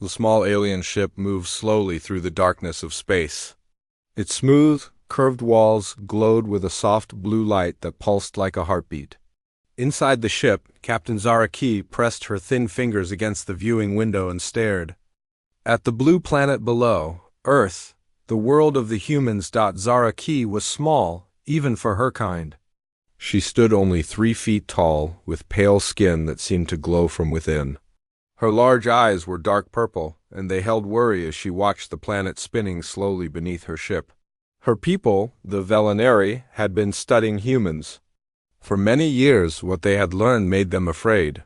The small alien ship moved slowly through the darkness of space. Its smooth, curved walls glowed with a soft blue light that pulsed like a heartbeat. Inside the ship, Captain Zaraki pressed her thin fingers against the viewing window and stared. At the blue planet below, Earth, the world of the humans. Zaraki was small, even for her kind. She stood only 3 feet tall, with pale skin that seemed to glow from within. Her large eyes were dark purple, and they held worry as she watched the planet spinning slowly beneath her ship. Her people, the Velinari, had been studying humans. For many years, what they had learned made them afraid.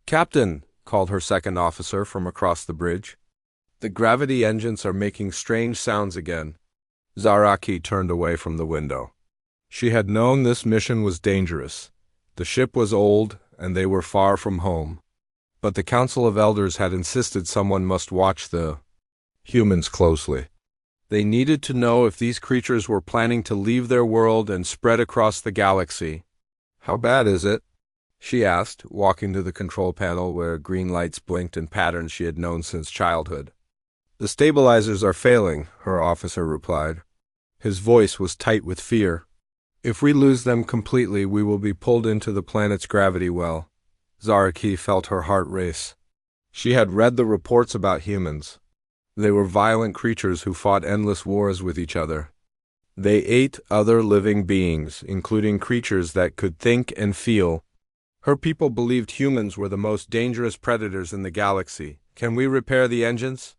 "Captain," called her second officer from across the bridge. "The gravity engines are making strange sounds again." Zaraki turned away from the window. She had known this mission was dangerous. The ship was old, and they were far from home. But the Council of Elders had insisted someone must watch the humans closely. They needed to know if these creatures were planning to leave their world and spread across the galaxy. "How bad is it?" she asked, walking to the control panel where green lights blinked in patterns she had known since childhood. "The stabilizers are failing," her officer replied. His voice was tight with fear. "If we lose them completely, we will be pulled into the planet's gravity well." Zaraki felt her heart race. She had read the reports about humans. They were violent creatures who fought endless wars with each other. They ate other living beings, including creatures that could think and feel. Her people believed humans were the most dangerous predators in the galaxy. "Can we repair the engines?"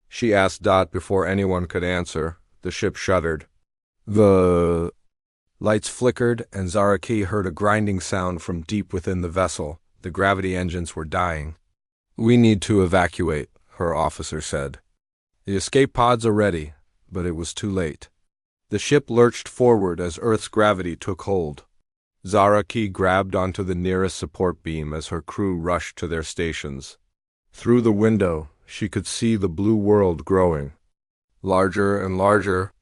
she asked Dot before anyone could answer. The ship shuddered. The lights flickered, and Zaraki heard a grinding sound from deep within the vessel. The gravity engines were dying. "We need to evacuate," her officer said. "The escape pods are ready," but it was too late. The ship lurched forward as Earth's gravity took hold. Zaraki grabbed onto the nearest support beam as her crew rushed to their stations. Through the window, she could see the blue world growing. Larger and larger.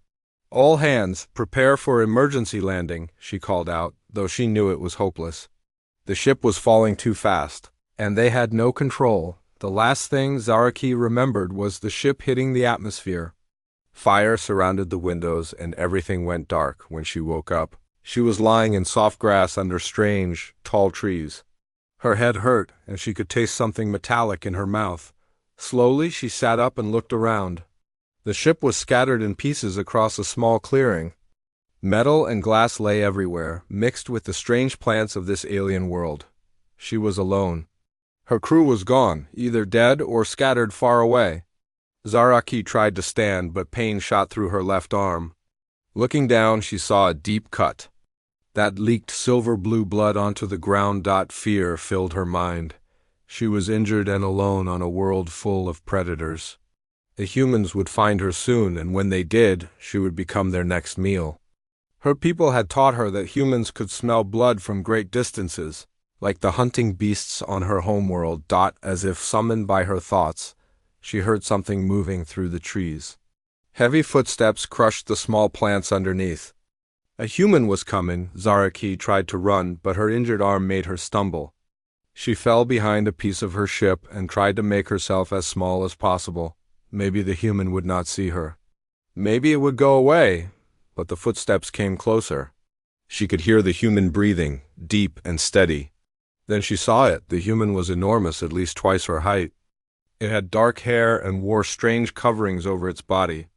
"All hands, prepare for emergency landing," she called out, though she knew it was hopeless. The ship was falling too fast, and they had no control. The last thing Zaraki remembered was the ship hitting the atmosphere. Fire surrounded the windows, and everything went dark when she woke up. She was lying in soft grass under strange, tall trees. Her head hurt, and she could taste something metallic in her mouth. Slowly, she sat up and looked around. The ship was scattered in pieces across a small clearing. Metal and glass lay everywhere, mixed with the strange plants of this alien world. She was alone. Her crew was gone, either dead or scattered far away. Zaraki tried to stand, but pain shot through her left arm. Looking down, she saw a deep cut that leaked silver-blue blood onto the ground. Fear filled her mind. She was injured and alone on a world full of predators. The humans would find her soon, and when they did, she would become their next meal. Her people had taught her that humans could smell blood from great distances, like the hunting beasts on her homeworld. As if summoned by her thoughts, she heard something moving through the trees. Heavy footsteps crushed the small plants underneath. A human was coming. Zaraki tried to run, but her injured arm made her stumble. She fell behind a piece of her ship and tried to make herself as small as possible. Maybe the human would not see her. Maybe it would go away. But the footsteps came closer. She could hear the human breathing, deep and steady. Then she saw it. The human was enormous, at least twice her height. It had dark hair and wore strange coverings over its body.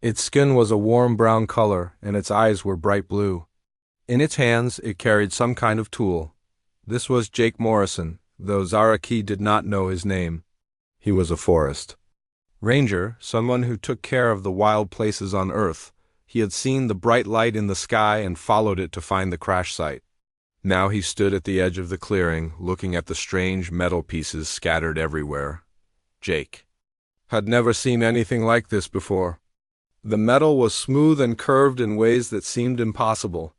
Its skin was a warm brown color, and its eyes were bright blue. In its hands, it carried some kind of tool. This was Jake Morrison, though Zaraki did not know his name. He was a forest ranger, someone who took care of the wild places on Earth. He had seen the bright light in the sky and followed it to find the crash site. Now he stood at the edge of the clearing, looking at the strange metal pieces scattered everywhere. Jake had never seen anything like this before. The metal was smooth and curved in ways that seemed impossible.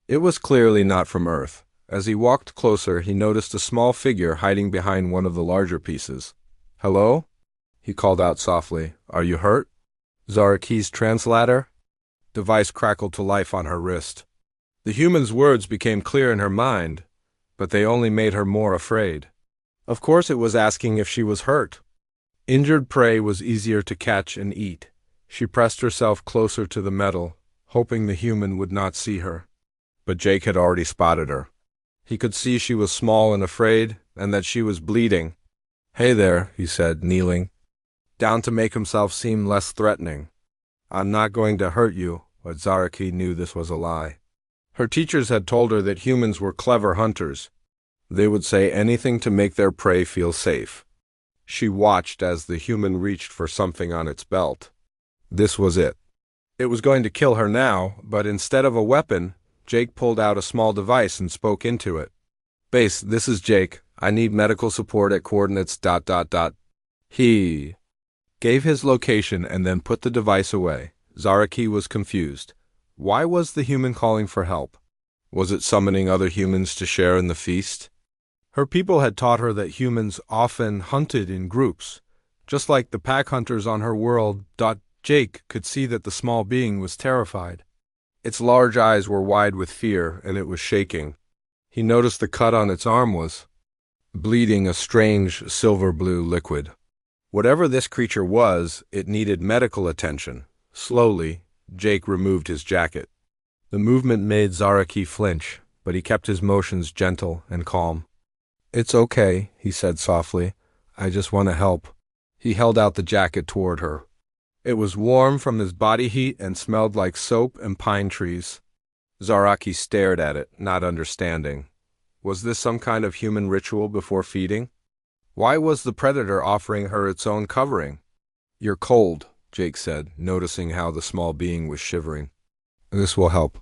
It was clearly not from Earth. As he walked closer, he noticed a small figure hiding behind one of the larger pieces. "Hello?" he called out softly. "Are you hurt?" Zaraki's translator device crackled to life on her wrist. The human's words became clear in her mind, but they only made her more afraid. Of course it was asking if she was hurt. Injured prey was easier to catch and eat. She pressed herself closer to the metal, hoping the human would not see her. But Jake had already spotted her. He could see she was small and afraid, and that she was bleeding. "Hey there," he said, kneeling down to make himself seem less threatening. "I'm not going to hurt you," but Zaraki knew this was a lie. Her teachers had told her that humans were clever hunters. They would say anything to make their prey feel safe. She watched as the human reached for something on its belt. This was it. It was going to kill her now, but instead of a weapon, Jake pulled out a small device and spoke into it. "Base, this is Jake. I need medical support at coordinates ... He gave his location and then put the device away. Zaraki was confused. Why was the human calling for help? Was it summoning other humans to share in the feast? Her people had taught her that humans often hunted in groups, just like the pack hunters on her world. Jake could see that the small being was terrified. Its large eyes were wide with fear, and it was shaking. He noticed the cut on its arm was bleeding a strange silver-blue liquid. Whatever this creature was, it needed medical attention. Slowly, Jake removed his jacket. The movement made Zaraki flinch, but he kept his motions gentle and calm. "It's okay," he said softly. "I just want to help." He held out the jacket toward her. It was warm from his body heat and smelled like soap and pine trees. Zaraki stared at it, not understanding. Was this some kind of human ritual before feeding? Why was the predator offering her its own covering? "You're cold," Jake said, noticing how the small being was shivering. "This will help."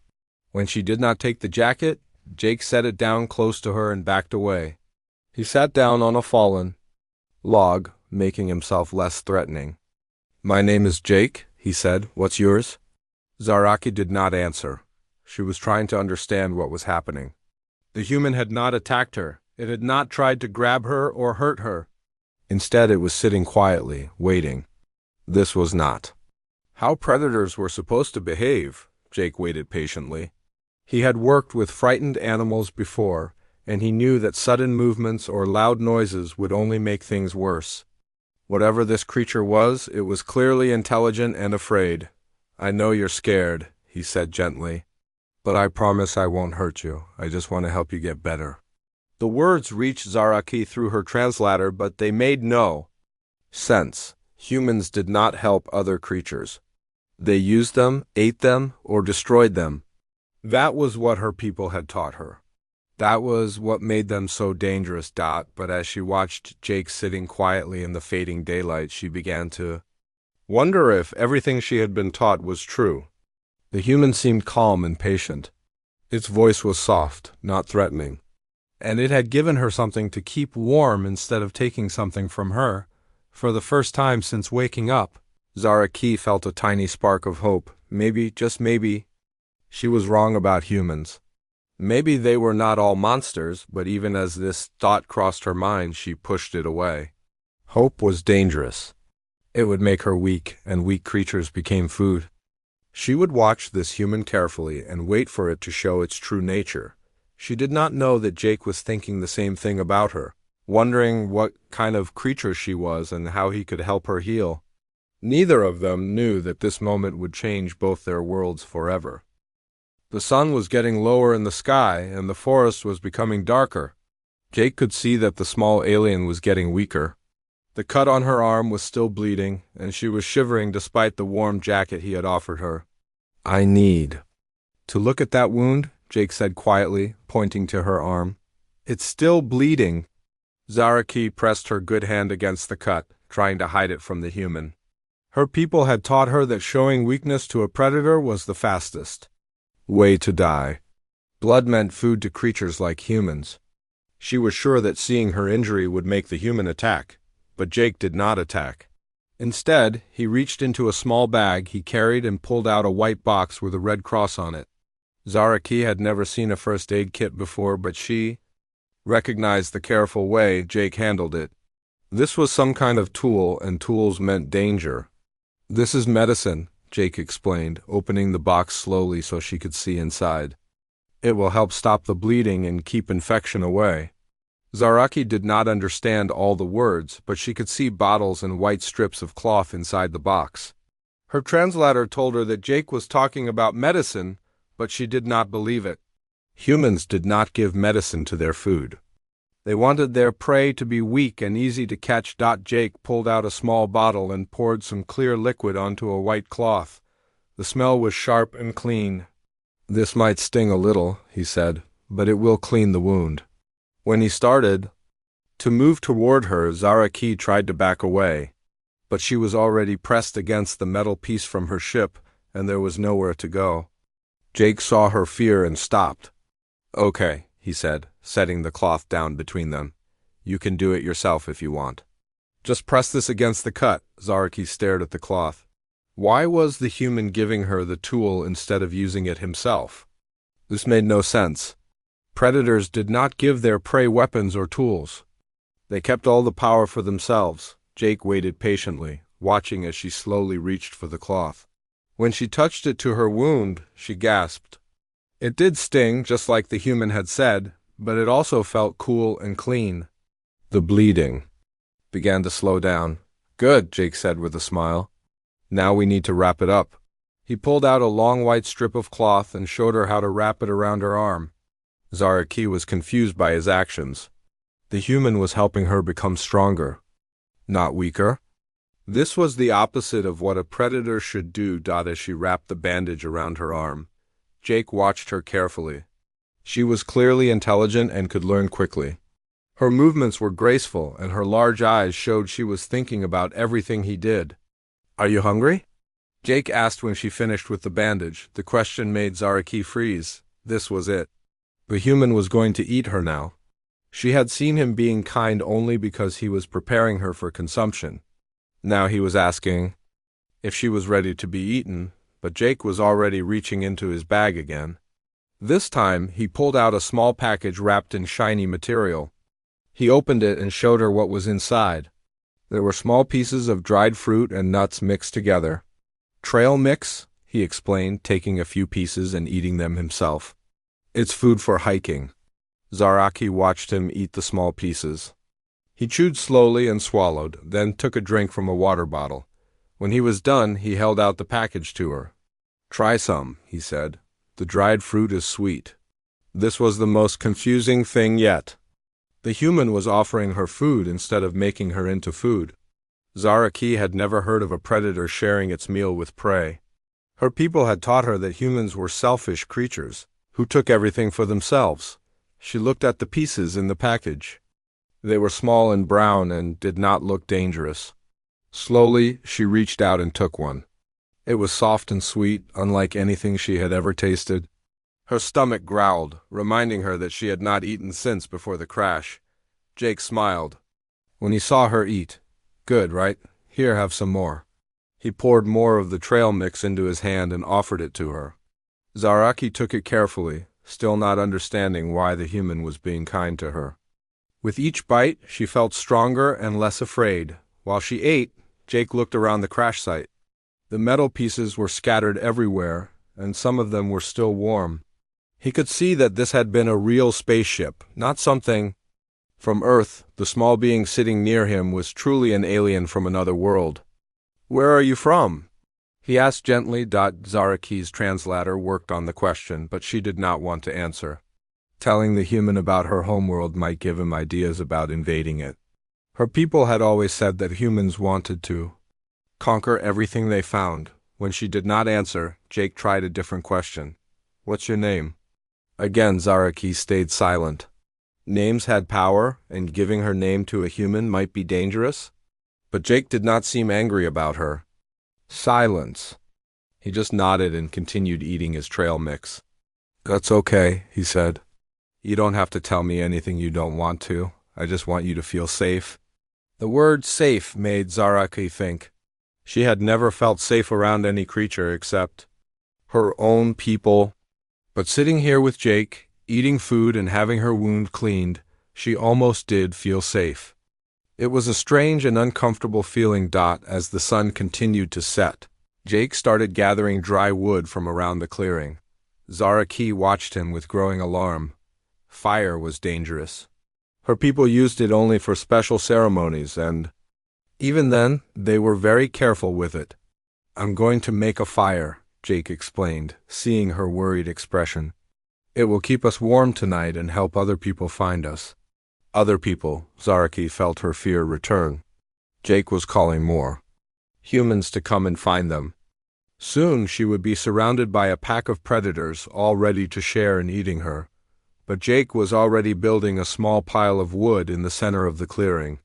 When she did not take the jacket, Jake set it down close to her and backed away. He sat down on a fallen log, making himself less threatening. "My name is Jake," he said. "What's yours?" Zaraki did not answer. She was trying to understand what was happening. The human had not attacked her. It had not tried to grab her or hurt her. Instead, it was sitting quietly, waiting. This was not how predators were supposed to behave. Jake waited patiently. He had worked with frightened animals before, and he knew that sudden movements or loud noises would only make things worse. Whatever this creature was, it was clearly intelligent and afraid. "I know you're scared," he said gently, "but I promise I won't hurt you. I just want to help you get better." The words reached Zaraki through her translator, but they made no sense. Humans did not help other creatures. They used them, ate them, or destroyed them. That was what her people had taught her. That was what made them so dangerous. But as she watched Jake sitting quietly in the fading daylight, she began to wonder if everything she had been taught was true. The human seemed calm and patient. Its voice was soft, not threatening. And it had given her something to keep warm instead of taking something from her. For the first time since waking up, Zaraki felt a tiny spark of hope. Maybe, just maybe, she was wrong about humans. Maybe they were not all monsters, but even as this thought crossed her mind, she pushed it away. Hope was dangerous. It would make her weak, and weak creatures became food. She would watch this human carefully and wait for it to show its true nature. She did not know that Jake was thinking the same thing about her, wondering what kind of creature she was and how he could help her heal. Neither of them knew that this moment would change both their worlds forever. The sun was getting lower in the sky, and the forest was becoming darker. Jake could see that the small alien was getting weaker. The cut on her arm was still bleeding, and she was shivering despite the warm jacket he had offered her. "I need to look at that wound," Jake said quietly, pointing to her arm. "It's still bleeding." Zaraki pressed her good hand against the cut, trying to hide it from the human. Her people had taught her that showing weakness to a predator was the fastest way to die. Blood meant food to creatures like humans. She was sure that seeing her injury would make the human attack, but Jake did not attack. Instead, he reached into a small bag he carried and pulled out a white box with a red cross on it. Zaraki had never seen a first aid kit before, but she recognized the careful way Jake handled it. This was some kind of tool, and tools meant danger. "This is medicine," Jake explained, opening the box slowly so she could see inside. "It will help stop the bleeding and keep infection away." Zaraki did not understand all the words, but she could see bottles and white strips of cloth inside the box. Her translator told her that Jake was talking about medicine, but she did not believe it. Humans did not give medicine to their food. They wanted their prey to be weak and easy to catch. Jake pulled out a small bottle and poured some clear liquid onto a white cloth. The smell was sharp and clean. "This might sting a little," he said, "but it will clean the wound." When he started to move toward her, Zaraki tried to back away, but she was already pressed against the metal piece from her ship, and there was nowhere to go. Jake saw her fear and stopped. "Okay," he said, setting the cloth down between them. "You can do it yourself if you want. Just press this against the cut." Zaraki stared at the cloth. Why was the human giving her the tool instead of using it himself? This made no sense. Predators did not give their prey weapons or tools. They kept all the power for themselves. Jake waited patiently, watching as she slowly reached for the cloth. When she touched it to her wound, she gasped. It did sting, just like the human had said, but it also felt cool and clean. The bleeding began to slow down. "Good," Jake said with a smile. "Now we need to wrap it up." He pulled out a long white strip of cloth and showed her how to wrap it around her arm. Zaraki was confused by his actions. The human was helping her become stronger, not weaker. This was the opposite of what a predator should do. As she wrapped the bandage around her arm, Jake watched her carefully. She was clearly intelligent and could learn quickly. Her movements were graceful, and her large eyes showed she was thinking about everything he did. "Are you hungry?" Jake asked when she finished with the bandage. The question made Zaraki freeze. This was it. The human was going to eat her now. She had seen him being kind only because he was preparing her for consumption. Now he was asking if she was ready to be eaten, but Jake was already reaching into his bag again. This time, he pulled out a small package wrapped in shiny material. He opened it and showed her what was inside. There were small pieces of dried fruit and nuts mixed together. "Trail mix," he explained, taking a few pieces and eating them himself. "It's food for hiking." Zaraki watched him eat the small pieces. He chewed slowly and swallowed, then took a drink from a water bottle. When he was done, he held out the package to her. "Try some," he said. "The dried fruit is sweet." This was the most confusing thing yet. The human was offering her food instead of making her into food. Zaraki had never heard of a predator sharing its meal with prey. Her people had taught her that humans were selfish creatures who took everything for themselves. She looked at the pieces in the package. They were small and brown and did not look dangerous. Slowly, she reached out and took one. It was soft and sweet, unlike anything she had ever tasted. Her stomach growled, reminding her that she had not eaten since before the crash. Jake smiled when he saw her eat. "Good, right? Here, have some more." He poured more of the trail mix into his hand and offered it to her. Zaraki took it carefully, still not understanding why the human was being kind to her. With each bite, she felt stronger and less afraid. While she ate, Jake looked around the crash site. The metal pieces were scattered everywhere, and some of them were still warm. He could see that this had been a real spaceship, not something from Earth. The small being sitting near him was truly an alien from another world. "Where are you from?" he asked gently. Zaraki's translator worked on the question, but she did not want to answer. Telling the human about her homeworld might give him ideas about invading it. Her people had always said that humans wanted to conquer everything they found. When she did not answer, Jake tried a different question. "What's your name?" Again, Zaraki stayed silent. Names had power, and giving her name to a human might be dangerous. But Jake did not seem angry about her. Silence. He just nodded and continued eating his trail mix. "That's okay," he said. "You don't have to tell me anything you don't want to. I just want you to feel safe." The word safe made Zaraki think. She had never felt safe around any creature except her own people. But sitting here with Jake, eating food and having her wound cleaned, she almost did feel safe. It was a strange and uncomfortable feeling. As the sun continued to set, Jake started gathering dry wood from around the clearing. Zaraki watched him with growing alarm. Fire was dangerous. Her people used it only for special ceremonies, and even then, they were very careful with it. I'm going to make a fire, Jake explained, seeing her worried expression. It will keep us warm tonight and help other people find us. Other people, Zaraki felt her fear return. Jake was calling more humans to come and find them. Soon she would be surrounded by a pack of predators, all ready to share in eating her. But Jake was already building a small pile of wood in the center of the clearing.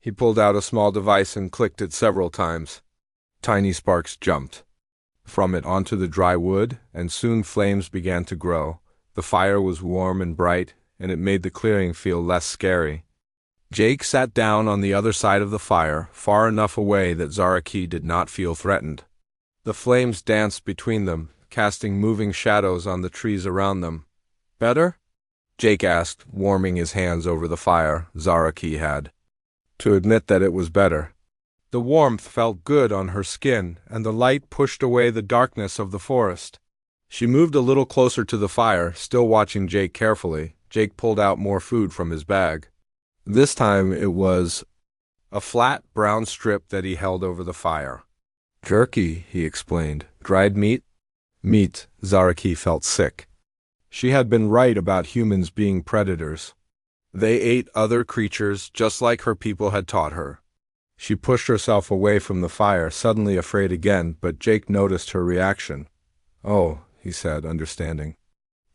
He pulled out a small device and clicked it several times. Tiny sparks jumped from it onto the dry wood, and soon flames began to grow. The fire was warm and bright, and it made the clearing feel less scary. Jake sat down on the other side of the fire, far enough away that Zaraki did not feel threatened. The flames danced between them, casting moving shadows on the trees around them. Better? Jake asked, warming his hands over the fire Zaraki had. To admit that it was better. The warmth felt good on her skin, and the light pushed away the darkness of the forest. She moved a little closer to the fire, still watching Jake carefully. Jake pulled out more food from his bag. This time it was a flat, brown strip that he held over the fire. Jerky, he explained. Dried meat? Meat. Zaraki felt sick. She had been right about humans being predators. They ate other creatures just like her people had taught her. She pushed herself away from the fire, suddenly afraid again, but Jake noticed her reaction. Oh, he said, understanding.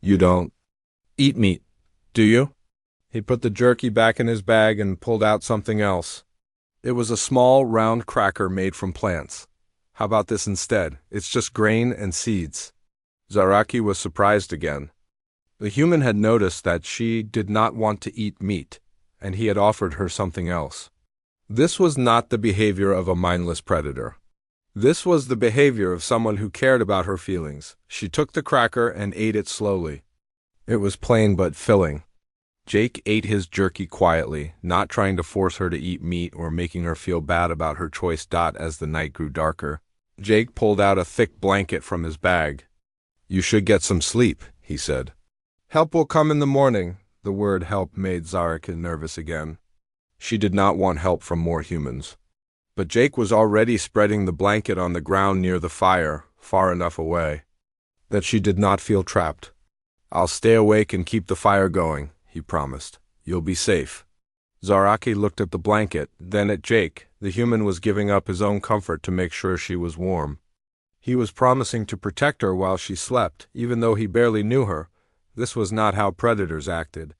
You don't eat meat, do you? He put the jerky back in his bag and pulled out something else. It was a small, round cracker made from plants. How about this instead? It's just grain and seeds. Zaraki was surprised again. The human had noticed that she did not want to eat meat, and he had offered her something else. This was not the behavior of a mindless predator. This was the behavior of someone who cared about her feelings. She took the cracker and ate it slowly. It was plain but filling. Jake ate his jerky quietly, not trying to force her to eat meat or making her feel bad about her choice. As the night grew darker, Jake pulled out a thick blanket from his bag. You should get some sleep, he said. Help will come in the morning. The word help made Zaraki nervous again. She did not want help from more humans. But Jake was already spreading the blanket on the ground near the fire, far enough away that she did not feel trapped. I'll stay awake and keep the fire going, he promised. You'll be safe. Zaraki looked at the blanket, then at Jake. The human was giving up his own comfort to make sure she was warm. He was promising to protect her while she slept, even though he barely knew her. This was not how predators acted.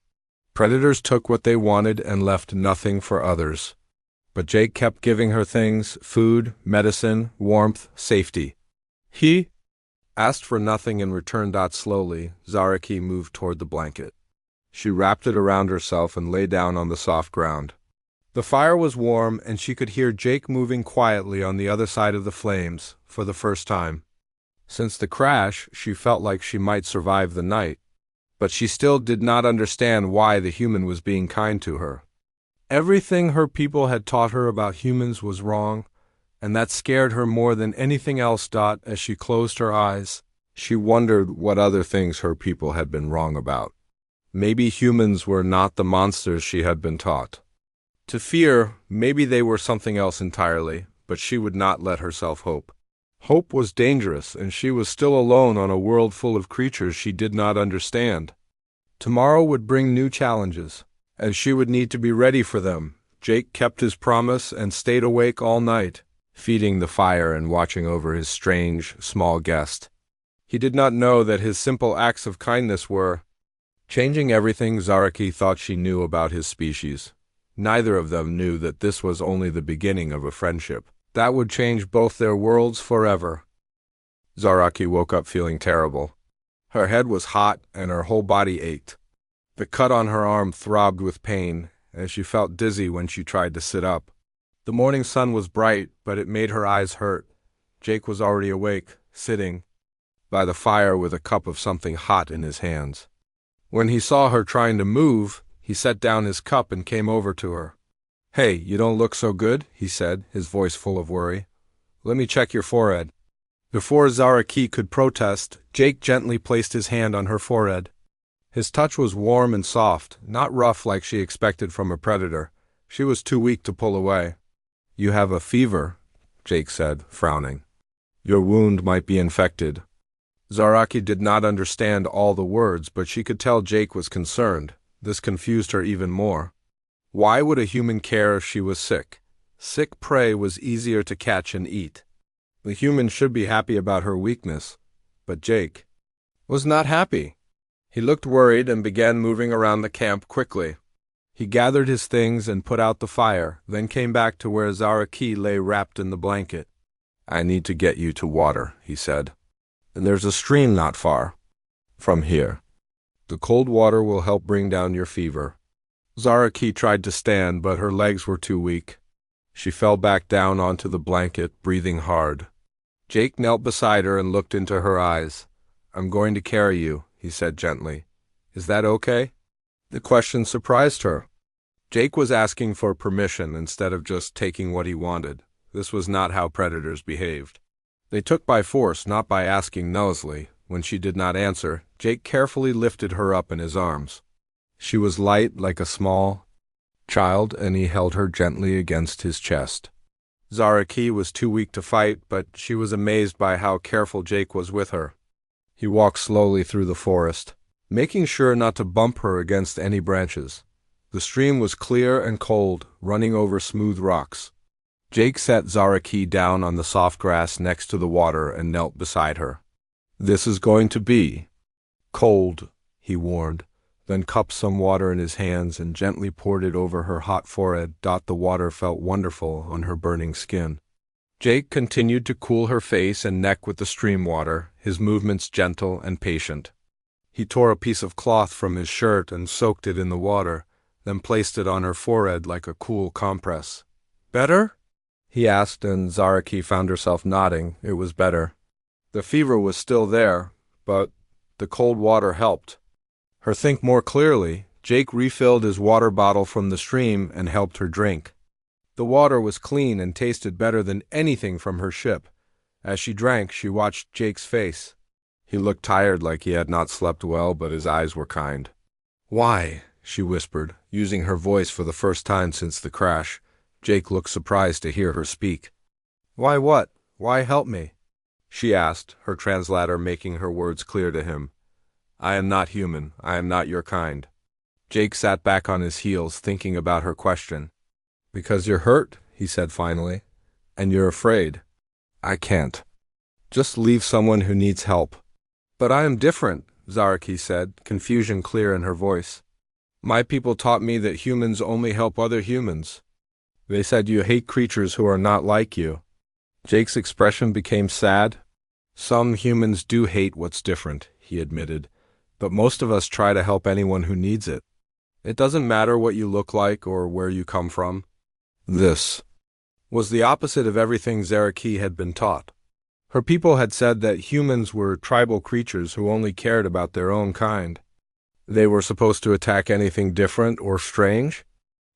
Predators took what they wanted and left nothing for others. But Jake kept giving her things: food, medicine, warmth, safety. He asked for nothing in return. Slowly, Zaraki moved toward the blanket. She wrapped it around herself and lay down on the soft ground. The fire was warm, and she could hear Jake moving quietly on the other side of the flames, for the first time. Since the crash, she felt like she might survive the night. But she still did not understand why the human was being kind to her. Everything her people had taught her about humans was wrong, and that scared her more than anything else. As she closed her eyes, she wondered what other things her people had been wrong about. Maybe humans were not the monsters she had been taught to fear. Maybe they were something else entirely, but she would not let herself hope. Hope was dangerous, and she was still alone on a world full of creatures she did not understand. Tomorrow would bring new challenges, and she would need to be ready for them. Jake kept his promise and stayed awake all night, feeding the fire and watching over his strange, small guest. He did not know that his simple acts of kindness were changing everything Zaraki thought she knew about his species. Neither of them knew that this was only the beginning of a friendship that would change both their worlds forever. Zaraki woke up feeling terrible. Her head was hot and her whole body ached. The cut on her arm throbbed with pain, and she felt dizzy when she tried to sit up. The morning sun was bright, but it made her eyes hurt. Jake was already awake, sitting by the fire with a cup of something hot in his hands. When he saw her trying to move, he set down his cup and came over to her. Hey, you don't look so good, he said, his voice full of worry. Let me check your forehead. Before Zaraki could protest, Jake gently placed his hand on her forehead. His touch was warm and soft, not rough like she expected from a predator. She was too weak to pull away. "You have a fever," Jake said, frowning. "Your wound might be infected." Zaraki did not understand all the words, but she could tell Jake was concerned. This confused her even more. Why would a human care if she was sick? Sick prey was easier to catch and eat. The human should be happy about her weakness, but Jake was not happy. He looked worried and began moving around the camp quickly. He gathered his things and put out the fire, then came back to where Zaraki lay wrapped in the blanket. "I need to get you to water," he said. "And there's a stream not far from here. The cold water will help bring down your fever." Zaraki tried to stand, but her legs were too weak. She fell back down onto the blanket, breathing hard. Jake knelt beside her and looked into her eyes. "I'm going to carry you," he said gently. "Is that okay?" The question surprised her. Jake was asking for permission instead of just taking what he wanted. This was not how predators behaved. They took by force, not by asking nicely. When she did not answer, Jake carefully lifted her up in his arms. She was light like a small child, and he held her gently against his chest. Zaraki was too weak to fight, but she was amazed by how careful Jake was with her. He walked slowly through the forest, making sure not to bump her against any branches. The stream was clear and cold, running over smooth rocks. Jake sat Zaraki down on the soft grass next to the water and knelt beside her. "This is going to be cold," he warned, then cupped some water in his hands and gently poured it over her hot forehead. The water felt wonderful on her burning skin. Jake continued to cool her face and neck with the stream water, his movements gentle and patient. He tore a piece of cloth from his shirt and soaked it in the water, then placed it on her forehead like a cool compress. "Better?" he asked, and Zaraki found herself nodding. It was better. The fever was still there, but the cold water helped her think more clearly. Jake refilled his water bottle from the stream and helped her drink. The water was clean and tasted better than anything from her ship. As she drank, she watched Jake's face. He looked tired, like he had not slept well, but his eyes were kind. "Why?" she whispered, using her voice for the first time since the crash. Jake looked surprised to hear her speak. "Why what? Why help me?" she asked, her translator making her words clear to him. "I am not human. I am not your kind." Jake sat back on his heels, thinking about her question. "Because you're hurt," he said finally, "and you're afraid." "I can't just leave someone who needs help." "But I am different," Zaraki said, confusion clear in her voice. "My people taught me that humans only help other humans. They said you hate creatures who are not like you." Jake's expression became sad. "Some humans do hate what's different," he admitted, "but most of us try to help anyone who needs it. It doesn't matter what you look like or where you come from." This was the opposite of everything Zaraki had been taught. Her people had said that humans were tribal creatures who only cared about their own kind. They were supposed to attack anything different or strange.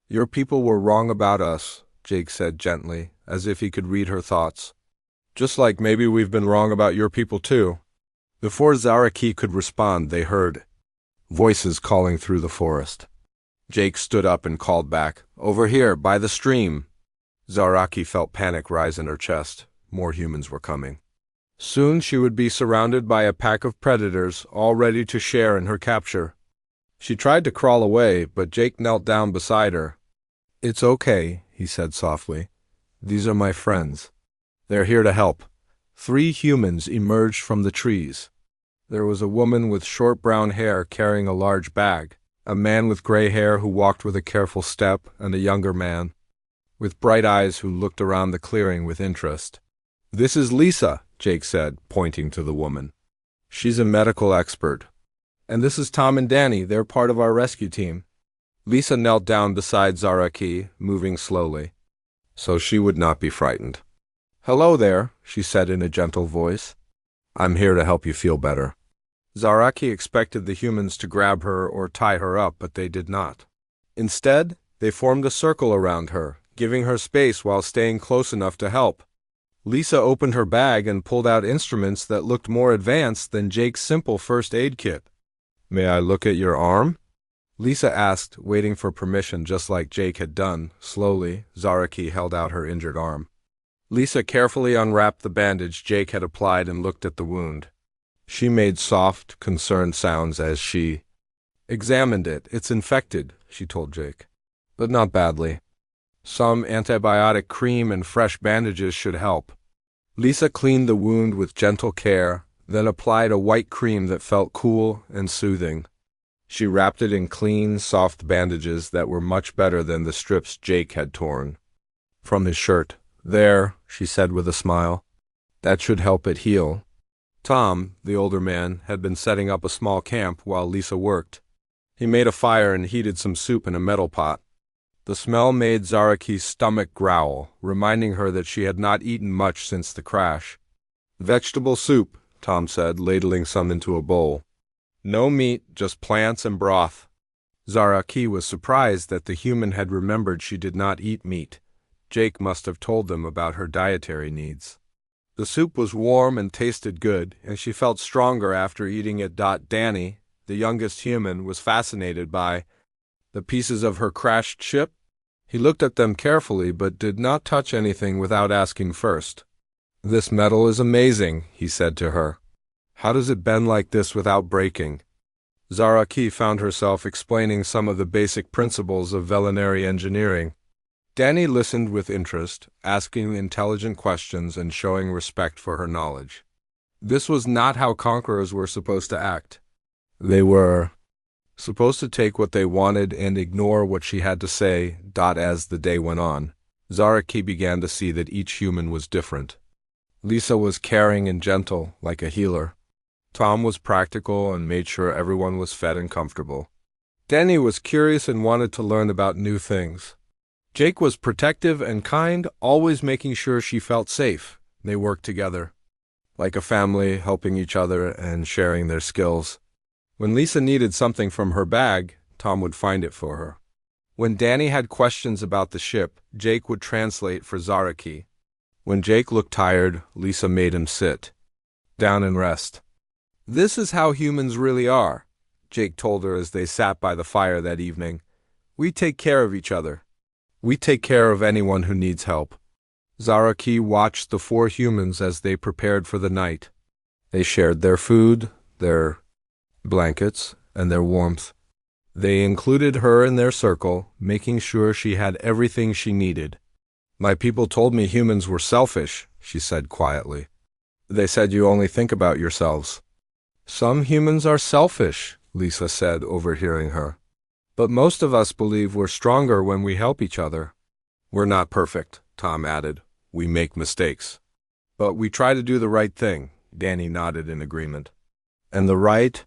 "Your people were wrong about us," Jake said gently, as if he could read her thoughts. "Just like maybe we've been wrong about your people too." Before Zaraki could respond, they heard voices calling through the forest. Jake stood up and called back, "Over here, by the stream." Zaraki felt panic rise in her chest. More humans were coming. Soon she would be surrounded by a pack of predators, all ready to share in her capture. She tried to crawl away, but Jake knelt down beside her. "It's okay," he said softly. "These are my friends. They're here to help." 3 humans emerged from the trees. There was a woman with short brown hair carrying a large bag, a man with gray hair who walked with a careful step, and a younger man with bright eyes who looked around the clearing with interest. "This is Lisa," Jake said, pointing to the woman. "She's a medical expert. And this is Tom and Danny. They're part of our rescue team." Lisa knelt down beside Zaraki, moving slowly, so she would not be frightened. "Hello there," she said in a gentle voice. "I'm here to help you feel better." Zaraki expected the humans to grab her or tie her up, but they did not. Instead, they formed a circle around her, giving her space while staying close enough to help. Lisa opened her bag and pulled out instruments that looked more advanced than Jake's simple first aid kit. May I look at your arm? Lisa asked, waiting for permission just like Jake had done. Slowly, Zaraki held out her injured arm. Lisa carefully unwrapped the bandage Jake had applied and looked at the wound. She made soft, concerned sounds as she examined it. It's infected, she told Jake. But not badly. Some antibiotic cream and fresh bandages should help. Lisa cleaned the wound with gentle care, then applied a white cream that felt cool and soothing. She wrapped it in clean, soft bandages that were much better than the strips Jake had torn from his shirt. There, she said with a smile. That should help it heal. Tom, the older man, had been setting up a small camp while Lisa worked. He made a fire and heated some soup in a metal pot. The smell made Zaraki's stomach growl, reminding her that she had not eaten much since the crash. Vegetable soup, Tom said, ladling some into a bowl. No meat, just plants and broth. Zaraki was surprised that the human had remembered she did not eat meat. Jake must have told them about her dietary needs. The soup was warm and tasted good, and she felt stronger after eating it. Danny, the youngest human, was fascinated by the pieces of her crashed ship. He looked at them carefully but did not touch anything without asking first. This metal is amazing, he said to her. How does it bend like this without breaking? Zaraki found herself explaining some of the basic principles of velinary engineering. Danny listened with interest, asking intelligent questions and showing respect for her knowledge. This was not how conquerors were supposed to act. They were supposed to take what they wanted and ignore what she had to say. As the day went on, Zaraki began to see that each human was different. Lisa was caring and gentle, like a healer. Tom was practical and made sure everyone was fed and comfortable. Danny was curious and wanted to learn about new things. Jake was protective and kind, always making sure she felt safe. They worked together, like a family, helping each other and sharing their skills. When Lisa needed something from her bag, Tom would find it for her. When Danny had questions about the ship, Jake would translate for Zaraki. When Jake looked tired, Lisa made him sit down and rest. This is how humans really are, Jake told her as they sat by the fire that evening. We take care of each other. We take care of anyone who needs help. Zaraki watched the four humans as they prepared for the night. They shared their food, their blankets, and their warmth. They included her in their circle, making sure she had everything she needed. My people told me humans were selfish, she said quietly. They said you only think about yourselves. Some humans are selfish, Lisa said, overhearing her. But most of us believe we're stronger when we help each other. We're not perfect, Tom added. We make mistakes. But we try to do the right thing, Danny nodded in agreement. And the right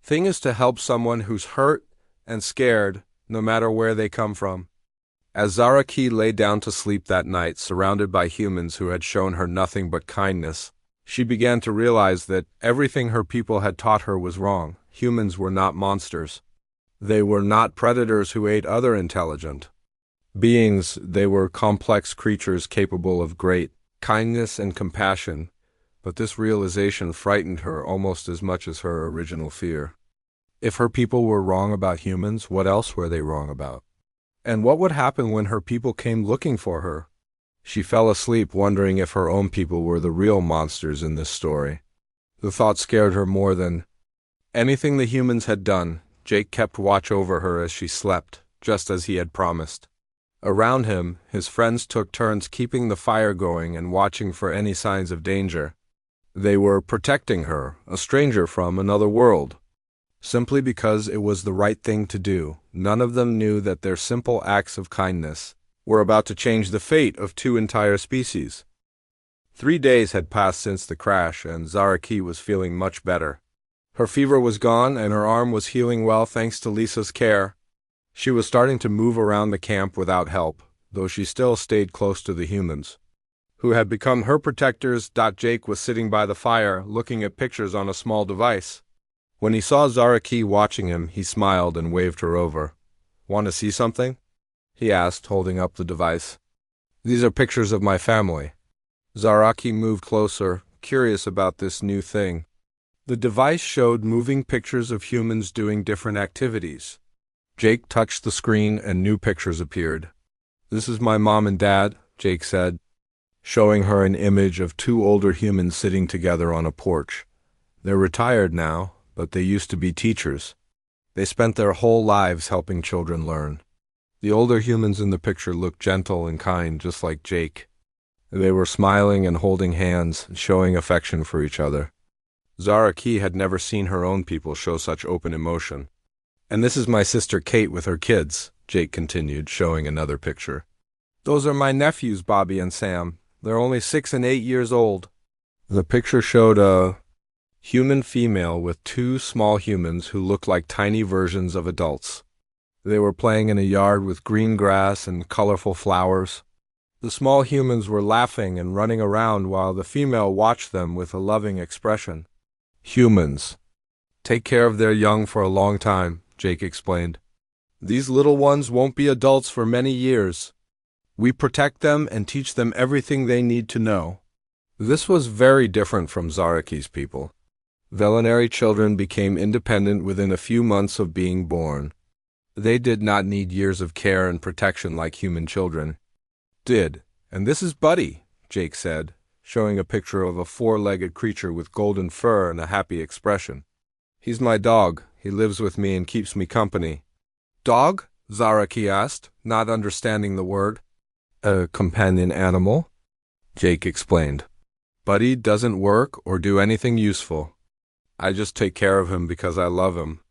thing is to help someone who's hurt and scared, no matter where they come from. As Zaraki lay down to sleep that night, surrounded by humans who had shown her nothing but kindness, she began to realize that everything her people had taught her was wrong. Humans were not monsters. They were not predators who ate other intelligent beings. They were complex creatures capable of great kindness and compassion, but this realization frightened her almost as much as her original fear. If her people were wrong about humans, what else were they wrong about? And what would happen when her people came looking for her? She fell asleep wondering if her own people were the real monsters in this story. The thought scared her more than anything the humans had done. Jake kept watch over her as she slept, just as he had promised. Around him, his friends took turns keeping the fire going and watching for any signs of danger. They were protecting her, a stranger from another world, simply because it was the right thing to do. None of them knew that their simple acts of kindness were about to change the fate of two entire species. 3 days had passed since the crash, and Zaraki was feeling much better. Her fever was gone, and her arm was healing well thanks to Lisa's care. She was starting to move around the camp without help, though she still stayed close to the humans, who had become her protectors. Jake was sitting by the fire, looking at pictures on a small device. When he saw Zaraki watching him, he smiled and waved her over. Want to see something? He asked, holding up the device. These are pictures of my family. Zaraki moved closer, curious about this new thing. The device showed moving pictures of humans doing different activities. Jake touched the screen and new pictures appeared. "This is my mom and dad," Jake said, showing her an image of two older humans sitting together on a porch. They're retired now, but they used to be teachers. They spent their whole lives helping children learn. The older humans in the picture looked gentle and kind, just like Jake. They were smiling and holding hands, showing affection for each other. Zaraki had never seen her own people show such open emotion. "And this is my sister Kate with her kids," Jake continued, showing another picture. "Those are my nephews, Bobby and Sam. They're only 6 and 8 years old." The picture showed a human female with two small humans who looked like tiny versions of adults. They were playing in a yard with green grass and colorful flowers. The small humans were laughing and running around while the female watched them with a loving expression. "Humans take care of their young for a long time," Jake explained. "These little ones won't be adults for many years. We protect them and teach them everything they need to know." This was very different from Zaraki's people. Velinary children became independent within a few months of being born. They did not need years of care and protection like human children did. "And this is Buddy," Jake said, showing a picture of a 4-legged creature with golden fur and a happy expression. "He's my dog. He lives with me and keeps me company." "Dog?" Zaraki asked, not understanding the word. "A companion animal," Jake explained. "Buddy doesn't work or do anything useful. I just take care of him because I love him."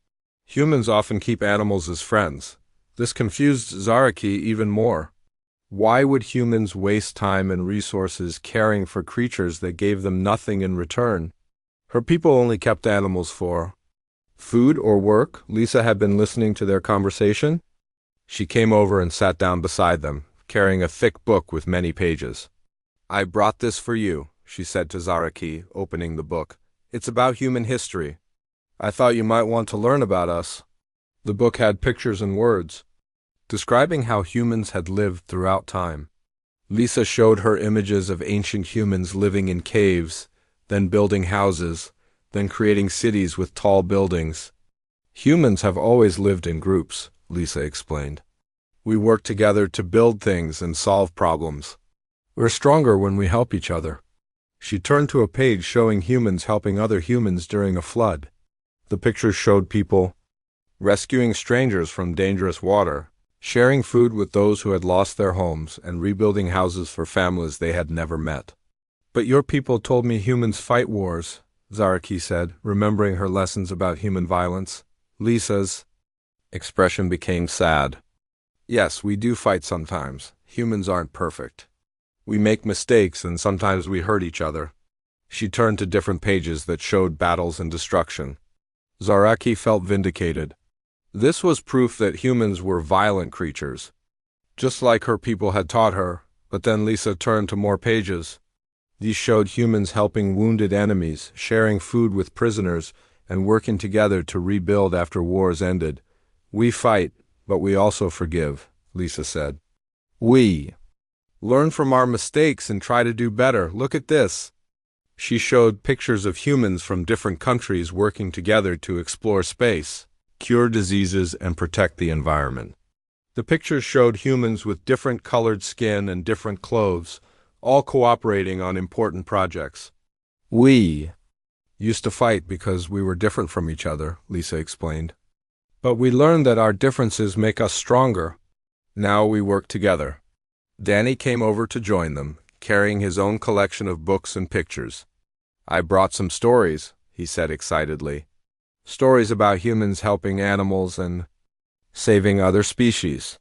Humans often keep animals as friends. This confused Zaraki even more. Why would humans waste time and resources caring for creatures that gave them nothing in return? Her people only kept animals for food or work. Lisa had been listening to their conversation. She came over and sat down beside them, carrying a thick book with many pages. "I brought this for you," she said to Zaraki, opening the book. "It's about human history. I thought you might want to learn about us." The book had pictures and words, describing how humans had lived throughout time. Lisa showed her images of ancient humans living in caves, then building houses, then creating cities with tall buildings. "Humans have always lived in groups," Lisa explained. "We work together to build things and solve problems. We're stronger when we help each other." She turned to a page showing humans helping other humans during a flood. The pictures showed people rescuing strangers from dangerous water, sharing food with those who had lost their homes, and rebuilding houses for families they had never met. "But your people told me humans fight wars," Zaraki said, remembering her lessons about human violence. Lisa's expression became sad. "Yes, we do fight sometimes. Humans aren't perfect. We make mistakes and sometimes we hurt each other." She turned to different pages that showed battles and destruction. Zaraki felt vindicated. This was proof that humans were violent creatures, just like her people had taught her. But then Lisa turned to more pages. These showed humans helping wounded enemies, sharing food with prisoners, and working together to rebuild after wars ended. "We fight, but we also forgive," Lisa said. "We learn from our mistakes and try to do better. Look at this." She showed pictures of humans from different countries working together to explore space, cure diseases, and protect the environment. The pictures showed humans with different colored skin and different clothes, all cooperating on important projects. "We used to fight because we were different from each other," Lisa explained. "But we learned that our differences make us stronger. Now we work together." Danny came over to join them, carrying his own collection of books and pictures. "I brought some stories," he said excitedly. "Stories about humans helping animals and saving other species."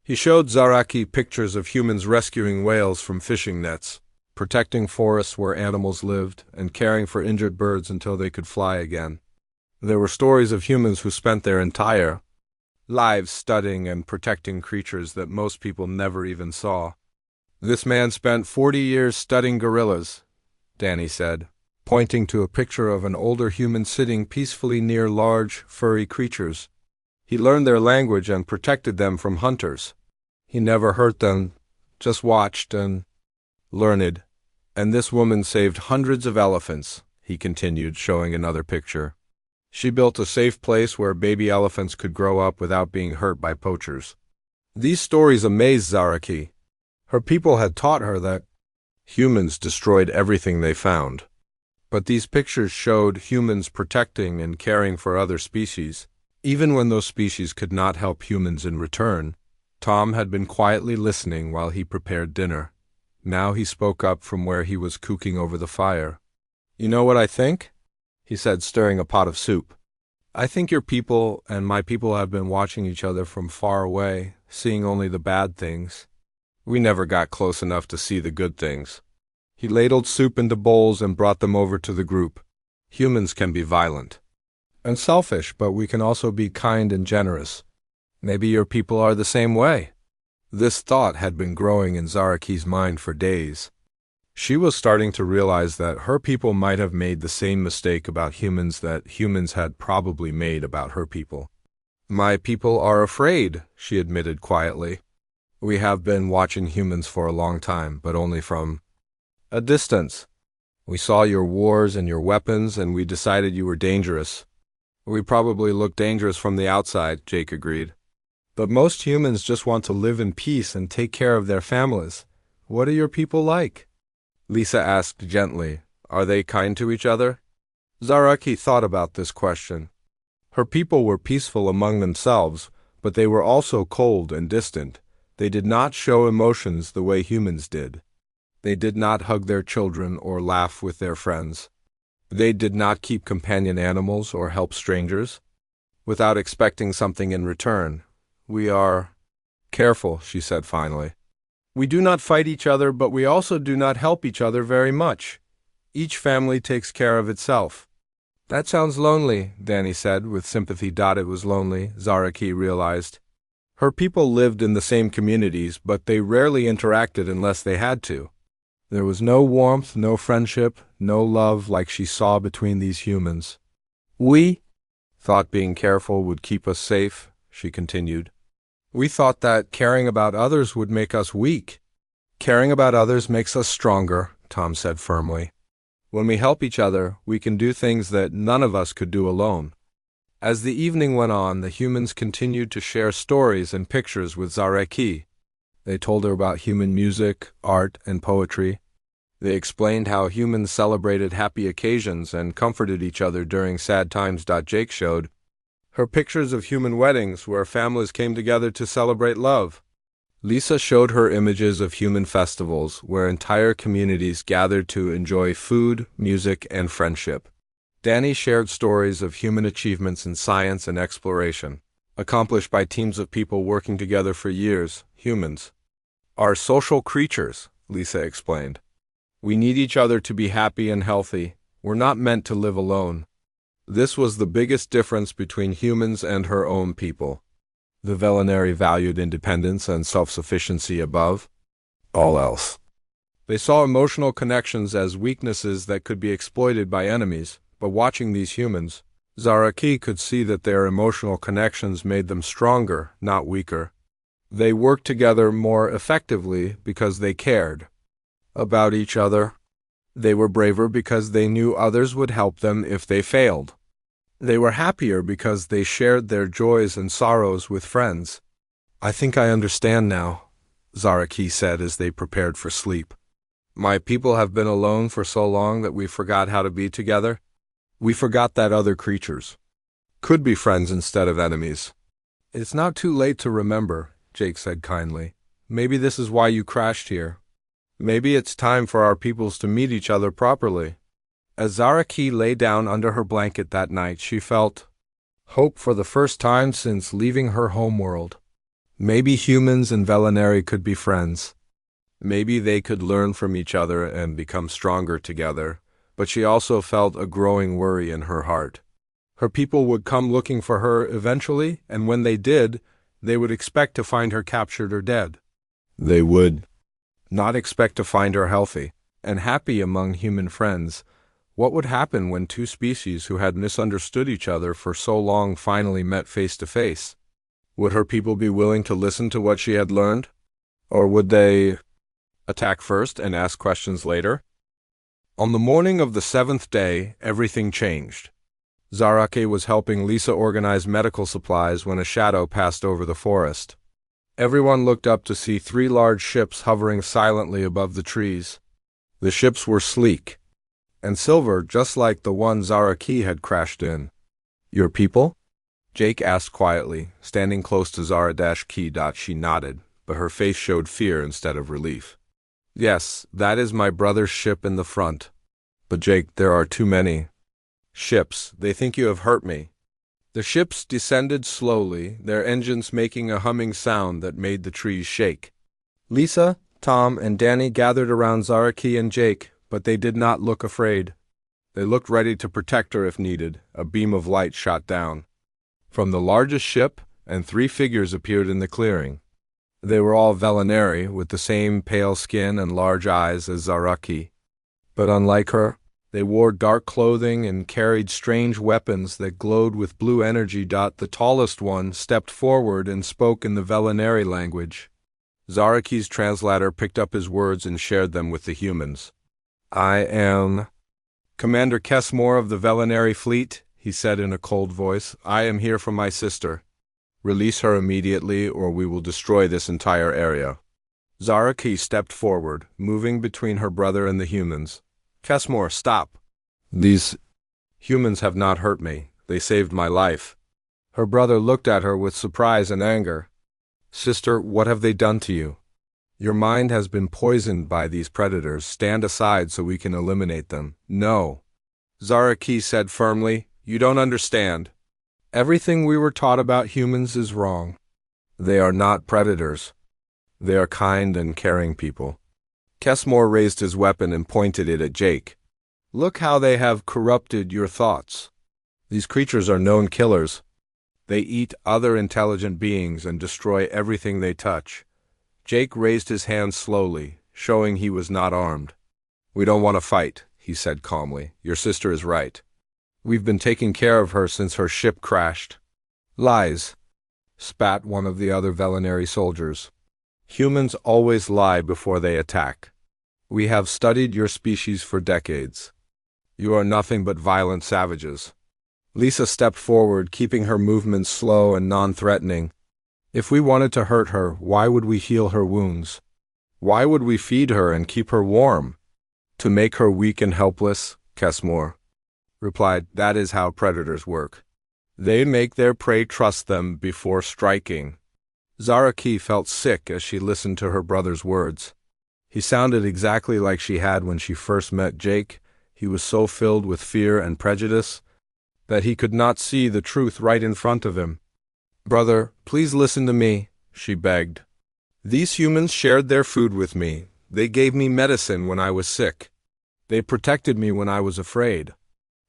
He showed Zaraki pictures of humans rescuing whales from fishing nets, protecting forests where animals lived, and caring for injured birds until they could fly again. There were stories of humans who spent their entire lives studying and protecting creatures that most people never even saw. "This man spent 40 years studying gorillas," Danny said, pointing to a picture of an older human sitting peacefully near large, furry creatures. He learned their language and protected them from hunters. He never hurt them, just watched and learned. "And this woman saved hundreds of elephants," he continued, showing another picture. She built a safe place where baby elephants could grow up without being hurt by poachers. These stories amazed Zaraki. Her people had taught her that humans destroyed everything they found. But these pictures showed humans protecting and caring for other species, even when those species could not help humans in return. Tom had been quietly listening while he prepared dinner. Now he spoke up from where he was cooking over the fire. "You know what I think?" he said, stirring a pot of soup. "I think your people and my people have been watching each other from far away, seeing only the bad things. We never got close enough to see the good things." He ladled soup into bowls and brought them over to the group. "Humans can be violent and selfish, but we can also be kind and generous. Maybe your people are the same way." This thought had been growing in Zaraki's mind for days. She was starting to realize that her people might have made the same mistake about humans that humans had probably made about her people. "My people are afraid," she admitted quietly. "We have been watching humans for a long time, but only from a distance. We saw your wars and your weapons, and we decided you were dangerous." "We probably look dangerous from the outside," Jake agreed. "But most humans just want to live in peace and take care of their families. What are your people like?" Lisa asked gently. "Are they kind to each other?" Zaraki thought about this question. Her people were peaceful among themselves, but they were also cold and distant. They did not show emotions the way humans did. They did not hug their children or laugh with their friends. They did not keep companion animals or help strangers without expecting something in return. "We are careful," she said finally. "We do not fight each other, but we also do not help each other very much. Each family takes care of itself." "That sounds lonely," Danny said, with sympathy. It was lonely, Zaraki realized. Her people lived in the same communities, but they rarely interacted unless they had to. There was no warmth, no friendship, no love like she saw between these humans. "We thought being careful would keep us safe," she continued. "We thought that caring about others would make us weak." "Caring about others makes us stronger," Tom said firmly. "When we help each other, we can do things that none of us could do alone." As the evening went on, the humans continued to share stories and pictures with Zaraki. They told her about human music, art, and poetry. They explained how humans celebrated happy occasions and comforted each other during sad times. Jake showed her pictures of human weddings where families came together to celebrate love. Lisa showed her images of human festivals where entire communities gathered to enjoy food, music, and friendship. Danny shared stories of human achievements in science and exploration, accomplished by teams of people working together for years. "Humans are social creatures," Lisa explained. "We need each other to be happy and healthy. We're not meant to live alone." This was the biggest difference between humans and her own people. The Velinari valued independence and self-sufficiency above all else. They saw emotional connections as weaknesses that could be exploited by enemies, but watching these humans, Zaraki could see that their emotional connections made them stronger, not weaker. They worked together more effectively because they cared about each other. They were braver because they knew others would help them if they failed. They were happier because they shared their joys and sorrows with friends. "I think I understand now," Zaraki said as they prepared for sleep. "My people have been alone for so long that we forgot how to be together. We forgot that other creatures could be friends instead of enemies." "It's not too late to remember," Jake said kindly. "Maybe this is why you crashed here. Maybe it's time for our peoples to meet each other properly." As Zaraki lay down under her blanket that night, she felt hope for the first time since leaving her homeworld. Maybe humans and Velinari could be friends. Maybe they could learn from each other and become stronger together. But she also felt a growing worry in her heart. Her people would come looking for her eventually, and when they did, they would expect to find her captured or dead. They would not expect to find her healthy and happy among human friends. What would happen when two species who had misunderstood each other for so long finally met face to face? Would her people be willing to listen to what she had learned? Or would they attack first and ask questions later? On the morning of the seventh day, everything changed. Zaraki was helping Lisa organize medical supplies when a shadow passed over the forest. Everyone looked up to see 3 large ships hovering silently above the trees. The ships were sleek and silver, just like the one Zaraki had crashed in. "Your people?" Jake asked quietly, standing close to Zara-Ki. She nodded, but her face showed fear instead of relief. "Yes, that is my brother's ship in the front. But Jake, there are too many ships. They think you have hurt me." The ships descended slowly, their engines making a humming sound that made the trees shake. Lisa, Tom, and Danny gathered around Zaraki and Jake, but they did not look afraid. They looked ready to protect her if needed. A beam of light shot down from the largest ship, and 3 figures appeared in the clearing. They were all Velinari, with the same pale skin and large eyes as Zaraki. But unlike her, they wore dark clothing and carried strange weapons that glowed with blue energy. The tallest one stepped forward and spoke in the Velinari language. Zaraki's translator picked up his words and shared them with the humans. "I am Commander Kessmore of the Velinari fleet," he said in a cold voice. "I am here for my sister. Release her immediately, or we will destroy this entire area." Zaraki stepped forward, moving between her brother and the humans. "Kessmore, stop. These humans have not hurt me. They saved my life." Her brother looked at her with surprise and anger. "Sister, what have they done to you? Your mind has been poisoned by these predators. Stand aside so we can eliminate them." "No," Zaraki said firmly. "You don't understand. Everything we were taught about humans is wrong. They are not predators. They are kind and caring people." Kessmore raised his weapon and pointed it at Jake. "Look how they have corrupted your thoughts. These creatures are known killers. They eat other intelligent beings and destroy everything they touch." Jake raised his hand slowly, showing he was not armed. "We don't want to fight," he said calmly. "Your sister is right. We've been taking care of her since her ship crashed." "Lies," spat one of the other Velinari soldiers. "Humans always lie before they attack. We have studied your species for decades. You are nothing but violent savages." Lisa stepped forward, keeping her movements slow and non-threatening. "If we wanted to hurt her, why would we heal her wounds? Why would we feed her and keep her warm? To make her weak and helpless," Kessmore replied. "That is how predators work. They make their prey trust them before striking." Zaraki felt sick as she listened to her brother's words. He sounded exactly like she had when she first met Jake. He was so filled with fear and prejudice that he could not see the truth right in front of him. "Brother, please listen to me," she begged. "These humans shared their food with me. They gave me medicine when I was sick. They protected me when I was afraid.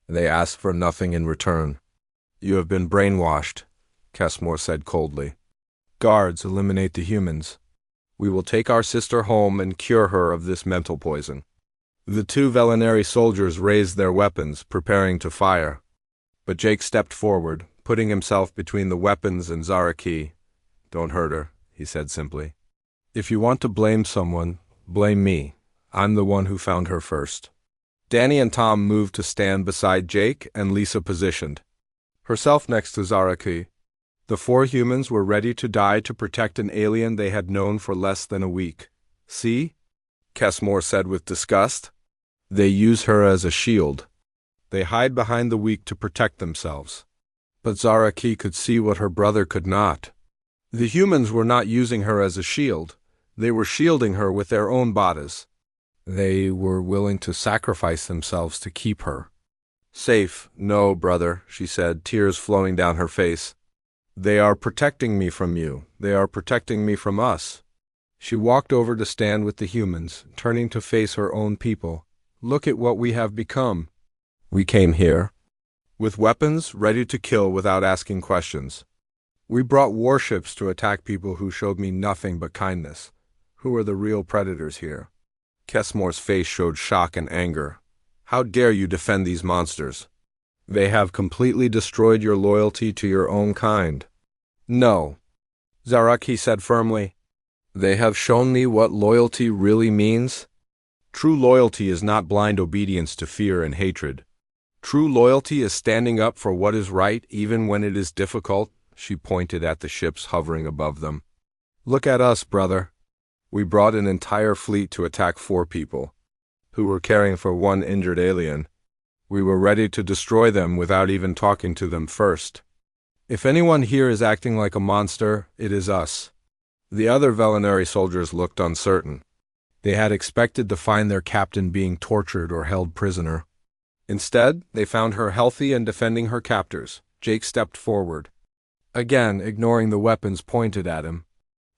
They asked for nothing in return." "You have been brainwashed," Kessmore said coldly. "Guards, eliminate the humans. We will take our sister home and cure her of this mental poison." The 2 Velinari soldiers raised their weapons, preparing to fire. But Jake stepped forward, putting himself between the weapons and Zaraki. "Don't hurt her," he said simply. "If you want to blame someone, blame me. I'm the one who found her first." Danny and Tom moved to stand beside Jake, and Lisa positioned herself next to Zaraki. The 4 humans were ready to die to protect an alien they had known for less than a week. "See?" Kessmore said with disgust. "They use her as a shield. They hide behind the weak to protect themselves." But Zaraki could see what her brother could not. The humans were not using her as a shield. They were shielding her with their own bodies. They were willing to sacrifice themselves to keep her safe. "No, brother," she said, tears flowing down her face. "They are protecting me from you. They are protecting me from us." She walked over to stand with the humans, turning to face her own people. "Look at what we have become. We came here with weapons, ready to kill without asking questions. We brought warships to attack people who showed me nothing but kindness. Who are the real predators here?" Kessmore's face showed shock and anger. "How dare you defend these monsters? They have completely destroyed your loyalty to your own kind." "No," Zaraki said firmly. "They have shown me what loyalty really means. True loyalty is not blind obedience to fear and hatred. True loyalty is standing up for what is right even when it is difficult. She pointed at the ships hovering above them. Look at us, brother. We brought an entire fleet to attack 4 people, who were caring for 1 injured alien. We were ready to destroy them without even talking to them first. If anyone here is acting like a monster, it is us. The other Velinary soldiers looked uncertain. They had expected to find their captain being tortured or held prisoner. Instead, they found her healthy and defending her captors. Jake stepped forward, again ignoring the weapons pointed at him.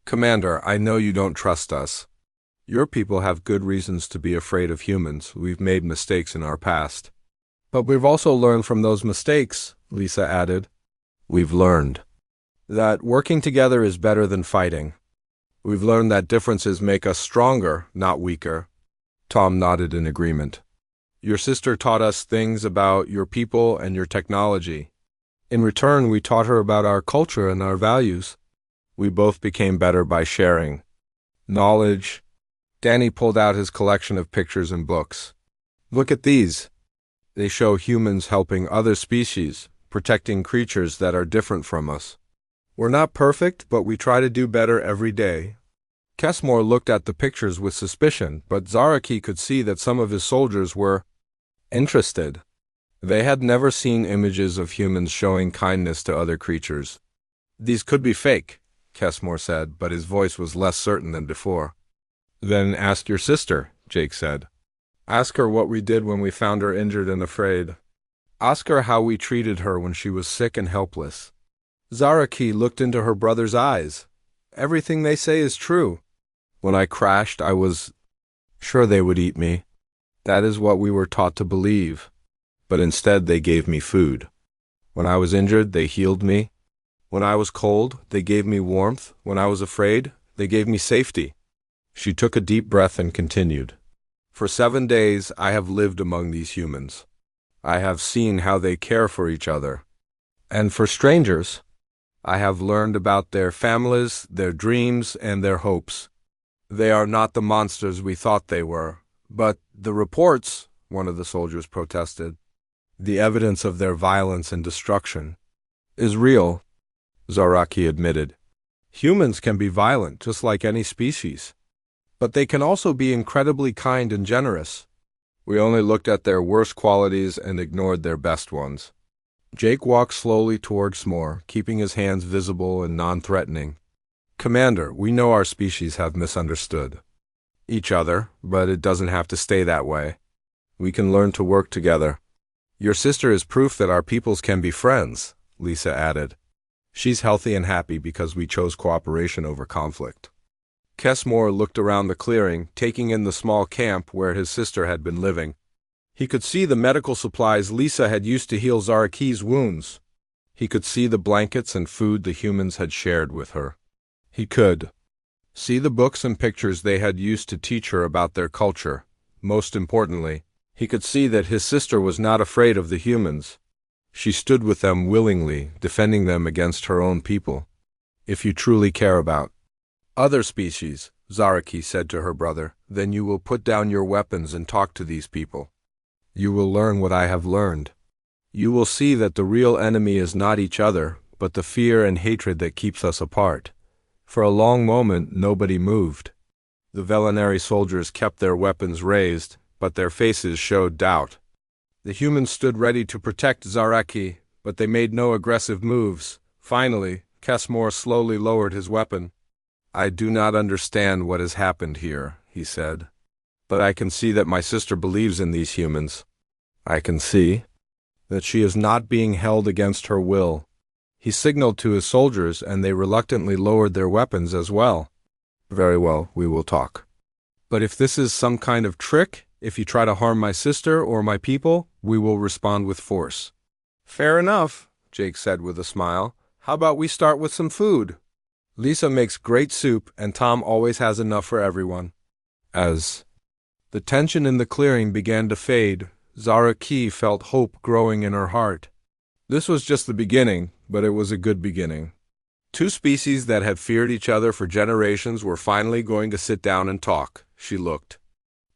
Commander, I know you don't trust us. Your people have good reasons to be afraid of humans. We've made mistakes in our past. But we've also learned from those mistakes, Lisa added. We've learned that working together is better than fighting. We've learned that differences make us stronger, not weaker. Tom nodded in agreement. Your sister taught us things about your people and your technology. In return, we taught her about our culture and our values. We both became better by sharing knowledge. Danny pulled out his collection of pictures and books. Look at these. They show humans helping other species, protecting creatures that are different from us. We're not perfect, but we try to do better every day. Kessmore looked at the pictures with suspicion, but Zaraki could see that some of his soldiers were interested. They had never seen images of humans showing kindness to other creatures. These could be fake, Kessmore said, but his voice was less certain than before. Then ask your sister, Jake said. Ask her what we did when we found her injured and afraid. Ask her how we treated her when she was sick and helpless. Zaraki looked into her brother's eyes. Everything they say is true. When I crashed, I was sure they would eat me. That is what we were taught to believe. But instead they gave me food. When I was injured, they healed me. When I was cold, they gave me warmth. When I was afraid, they gave me safety. She took a deep breath and continued. For 7 days, I have lived among these humans. I have seen how they care for each other. And for strangers, I have learned about their families, their dreams, and their hopes. They are not the monsters we thought they were. But the reports, one of the soldiers protested, the evidence of their violence and destruction, is real, Zaraki admitted. Humans can be violent, just like any species. But they can also be incredibly kind and generous. We only looked at their worst qualities and ignored their best ones. Jake walked slowly toward S'more, keeping his hands visible and non-threatening. Commander, we know our species have misunderstood each other, but it doesn't have to stay that way. We can learn to work together. Your sister is proof that our peoples can be friends, Lisa added. She's healthy and happy because we chose cooperation over conflict. Kessmore looked around the clearing, taking in the small camp where his sister had been living. He could see the medical supplies Lisa had used to heal Zaraki's wounds. He could see the blankets and food the humans had shared with her. He could see the books and pictures they had used to teach her about their culture. Most importantly, he could see that his sister was not afraid of the humans. She stood with them willingly, defending them against her own people. If you truly care about other species, Zaraki said to her brother, then you will put down your weapons and talk to these people. You will learn what I have learned. You will see that the real enemy is not each other, but the fear and hatred that keeps us apart. For a long moment, nobody moved. The Velinary soldiers kept their weapons raised, but their faces showed doubt. The humans stood ready to protect Zaraki, but they made no aggressive moves. Finally, Kessmore slowly lowered his weapon. I do not understand what has happened here, he said. But I can see that my sister believes in these humans. I can see that she is not being held against her will. He signaled to his soldiers, and they reluctantly lowered their weapons as well. Very well, we will talk. But if this is some kind of trick, if you try to harm my sister or my people, we will respond with force. Fair enough, Jake said with a smile. How about we start with some food? Lisa makes great soup, and Tom always has enough for everyone. As the tension in the clearing began to fade, Zaraki felt hope growing in her heart. This was just the beginning, but it was a good beginning. 2 species that had feared each other for generations were finally going to sit down and talk. She looked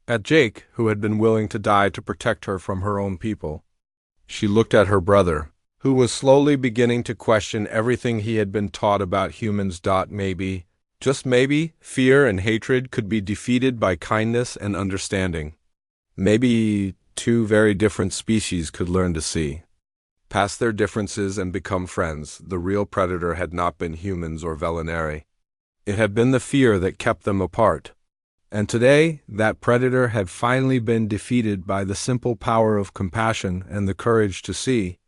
At Jake, who had been willing to die to protect her from her own people. She looked at her brother, who was slowly beginning to question everything he had been taught about humans. Maybe, just maybe, fear and hatred could be defeated by kindness and understanding. Maybe two very different species could learn to see past their differences and become friends. The real predator had not been humans or Velinari. It had been the fear that kept them apart. And today, that predator had finally been defeated by the simple power of compassion and the courage to see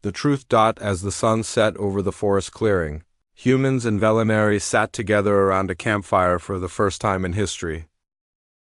the truth. As the sun set over the forest clearing, humans and Velinari sat together around a campfire for the first time in history.